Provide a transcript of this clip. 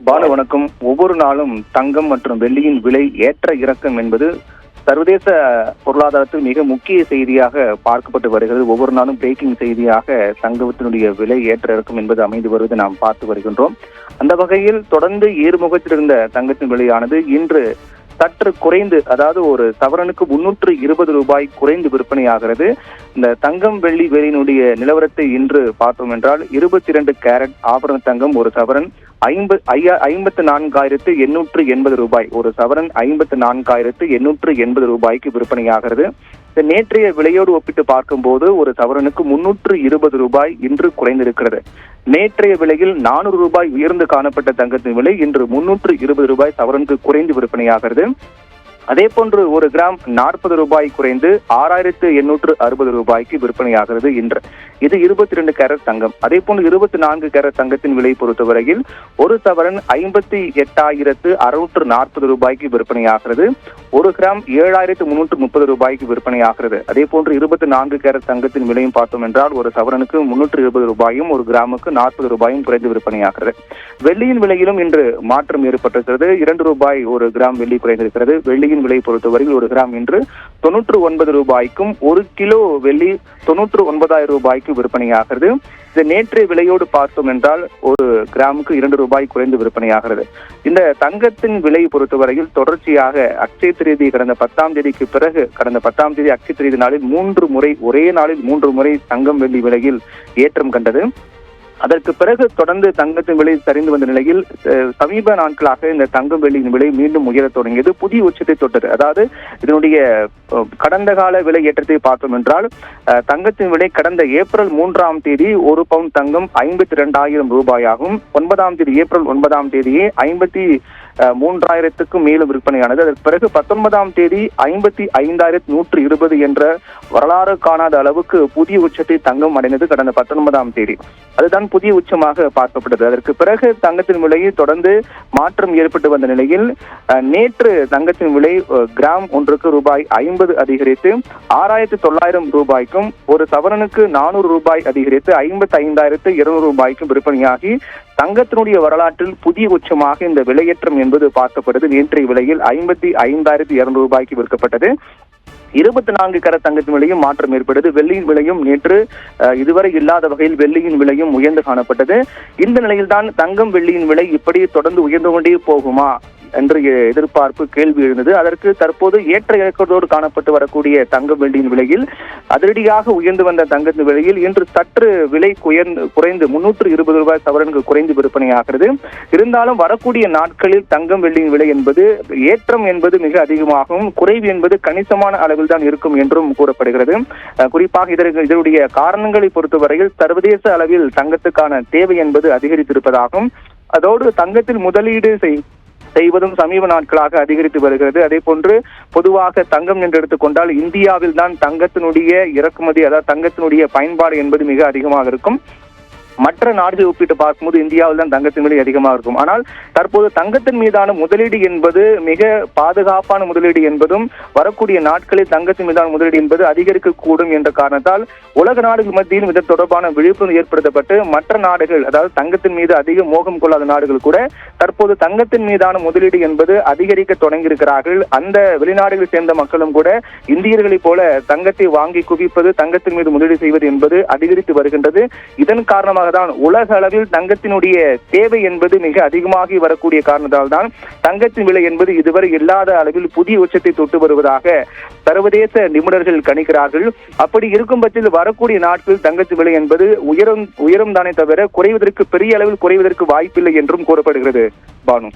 பானு வணக்கம். ஒவ்வொரு நாளும் தங்கம் மற்றும் வெள்ளியின் விலை ஏற்ற இறக்கம் என்பது சர்வதேச பொருளாதாரத்தில் மிக முக்கிய செய்தியாக பார்க்கப்பட்டு வருகிறது. ஒவ்வொரு நாளும் பிரேக்கிங் செய்தியாக தங்கத்தினுடைய விலை ஏற்ற இறக்கம் என்பது அமைந்து வருவதை நாம் பார்த்து வருகின்றோம். அந்த வகையில் தொடர்ந்து ஏறுமுகத்தில் இருந்த தங்கத்தின் விலையானது இன்று சற்று குறைந்து, அதாவது ஒரு சவரனுக்கு 320 ரூபாய் குறைந்து விற்பனையாகிறது. இந்த தங்கம் வெள்ளி விலையினுடைய நிலவரத்தை இன்று பார்த்தோம் என்றால் 22 கேரட் ஆபரண தங்கம் ஒரு சவரன் 54,880 ரூபாய், ஒரு சவரன் 54,880 ரூபாய்க்கு விற்பனையாகிறது. நேற்றைய விலையோடு ஒப்பிட்டு பார்க்கும்போது ஒரு சவரனுக்கு 320 ரூபாய் இன்று குறைந்திருக்கிறது. நேற்றைய விலையில் 400 ரூபாய் உயர்ந்து காணப்பட்ட தங்கத்தின் விலை இன்று 320 ரூபாய் சவரனுக்கு குறைந்து விற்பனையாகிறது. அதே போன்று ஒரு கிராம் 40 ரூபாய் குறைந்து 6,860 ரூபாய்க்கு விற்பனையாகிறது இன்று. இது 22 கேரட் தங்கம். அதே போன்று 24 கேரட் தங்கத்தின் விலை பொறுத்தவரையில் ஒரு சவரன் 58,640 ரூபாய்க்கு விற்பனையாகிறது. ஒரு கிராம் 7,330 ரூபாய்க்கு விற்பனையாகிறது. அதே போன்று 24 கேரட் தங்கத்தின் விலையும் பார்த்தோம் என்றால் ஒரு சவரனுக்கு 320 ரூபாயும் ஒரு கிராமுக்கு 40 ரூபாயும் குறைந்து விற்பனையாகிறது. வெள்ளியின் விலையிலும் இன்று மாற்றம் ஏற்பட்டிருக்கிறது. 2 ரூபாய் ஒரு கிராம் வெள்ளி குறைந்திருக்கிறது. வெள்ளியின் விலை பொறுத்தவரையில் ஒரு கிராம் இன்று 99 ரூபாய்க்கும் ஒரு கிலோ வெள்ளி 99,000 ரூபாய்க்கு விற்பனையாகிறது. இந்த நேற்றைய விலையோடு பார்த்தோம் என்றால் ஒரு கிராமுக்கு 2 ரூபாய் குறைந்து விற்பனையாகிறது. இந்த தங்கத்தின் விலை பொறுத்தவரையில் தொடர்ச்சியாக அக்ஷய திருதி கடந்த 10ஆம் தேதிக்கு பிறகு, கடந்த 10ஆம் தேதி அக்ஷய திருதி நாளில் 3 முறை, ஒரே நாளில் 3 முறை தங்கம் வெள்ளி விலையில் ஏற்றம் கண்டது. அதற்கு பிறகு தொடர்ந்து தங்கத்தின் விலை சரிந்து வந்த நிலையில் சமீப நாட்களாக இந்த தங்கம் வெள்ளியின் விலை மீண்டும் உயரத் தொடங்கியது, புதிய உச்சத்தை தொட்டது. அதாவது இதனுடைய கடந்த கால விலை ஏற்றத்தை பார்த்தோம் என்றால் தங்கத்தின் விலை கடந்த ஏப்ரல் 3ஆம் தேதி ஒரு பவுண்ட் தங்கம் 52,000 ரூபாயாகும். 9ஆம் தேதி ஏப்ரல் 9ஆம் தேதியே 53,000க்கும் மேலும் விற்பனையானது. அதற்கு பிறகு 19ஆம் தேதி 55,120 என்ற வரலாறு காணாத அளவுக்கு புதிய உச்சத்தை தங்கம் அடைந்தது கடந்த 19ஆம் தேதி. அதுதான் புதிய உச்சமாக பார்க்கப்பட்டது. அதற்கு பிறகு தங்கத்தின் விலையில் தொடர்ந்து மாற்றம் ஏற்பட்டு வந்த நிலையில் நேற்று தங்கத்தின் விலை கிராம் ஒன்றுக்கு ரூபாய் 50 அதிகரித்து 6,900 ரூபாய்க்கும், ஒரு சவரனுக்கு 400 ரூபாய் அதிகரித்து 55,200 ரூபாய்க்கும் விற்பனையாகி தங்கத்தினுடைய வரலாற்றில் புதிய உச்சமாக இந்த விலையேற்றம் என்பது பார்க்கப்படுது. நேற்றைய விலையில் 55,200 ரூபாய்க்கு விற்கப்பட்டது. 24 கேரட் தங்கத்தின் விலையும் மாற்றம் ஏற்பட்டது. வெள்ளியின் விலையும் நேற்று இதுவரை இல்லாத வகையில் வெள்ளியின் விலையும் உயர்ந்து காணப்பட்டது. இந்த நிலையில்தான் தங்கம் வெள்ளியின் விலை இப்படி தொடர்ந்து உயர்ந்து கொண்டே போகுமா என்று எதிர்பார்ப்பு கேள்வி எழுந்தது. அதற்கு தற்போது ஏற்ற இறக்கத்தோடு காணப்பட்டு வரக்கூடிய தங்கம் வெள்ளியின் விலையில் அதிரடியாக உயர்ந்து வந்த தங்கத்தின் விலையில் இன்று சற்று விலை குறைந்து 320 ரூபாய் சவரனுக்கு குறைந்து விற்பனையாகிறது. இருந்தாலும் வரக்கூடிய நாட்களில் தங்கம் வெள்ளியின் விலை என்பது ஏற்றம் என்பது மிக அதிகமாகவும் குறைவு என்பது கணிசமான அளவில் தான் இருக்கும் என்றும் கூறப்படுகிறது. குறிப்பாக இதனுடைய காரணங்களை பொறுத்தவரையில் சர்வதேச அளவில் தங்கத்துக்கான தேவை என்பது அதிகரித்திருப்பதாகவும், அதோடு தங்கத்தில் முதலீடு செய்வதும் சமீப நாட்களாக அதிகரித்து வருகிறது. அதே போன்று பொதுவாக தங்கம் என்று எடுத்துக்கொண்டால் இந்தியாவில் தான் தங்கத்தினுடைய இறக்குமதி, அதாவது தங்கத்தினுடைய பயன்பாடு என்பது மிக அதிகமாக இருக்கும். மற்ற நாடுகளை ஒப்பிட்டு பார்க்கும்போது இந்தியாவில் தான் தங்கத்தின் விலை அதிகமாக இருக்கும். ஆனால் தற்போது தங்கத்தின் மீதான முதலீடு என்பது மிக பாதுகாப்பான முதலீடு என்பதும் வரக்கூடிய நாட்களில் தங்கத்தின் மீதான முதலீடு என்பது அதிகரிக்கக்கூடும் என்ற காரணத்தால் உலக நாடுகள் மத்தியில் இது தொடர்பான விழிப்புணர்வு ஏற்படுத்தப்பட்டு மற்ற நாடுகள், அதாவது தங்கத்தின் மீது அதிக மோகம் கொள்ளாத நாடுகள் கூட தற்போது தங்கத்தின் மீதான முதலீடு என்பது அதிகரிக்க தொடங்கியிருக்கிறார்கள். அந்த வெளிநாடுகளை சேர்ந்த மக்களும் கூட இந்தியர்களைப் போல தங்கத்தை வாங்கி குவிப்பது, தங்கத்தின் மீது முதலீடு செய்வது என்பது அதிகரித்து வருகின்றது. இதன் காரணமாக தான் உலக அளவில் தங்கத்தினுடைய தேவை என்பது மிக அதிகமாகி வரக்கூடிய காரணத்தால் தான் தங்கத்தின் விலை என்பது இதுவரை இல்லாத அளவில் புதிய உச்சத்தை தொட்டு வருவதாக சர்வதேச நிபுணர்கள் கணிக்கிறார்கள். அப்படி இருக்கும் பட்சத்தில் வரக்கூடிய நாட்களில் தங்கத்தின் விலை என்பது உயரும் தானே தவிர குறைவதற்கு, பெரிய அளவில் குறைவதற்கு வாய்ப்பில்லை என்றும் கூறப்படுகிறது. பானு.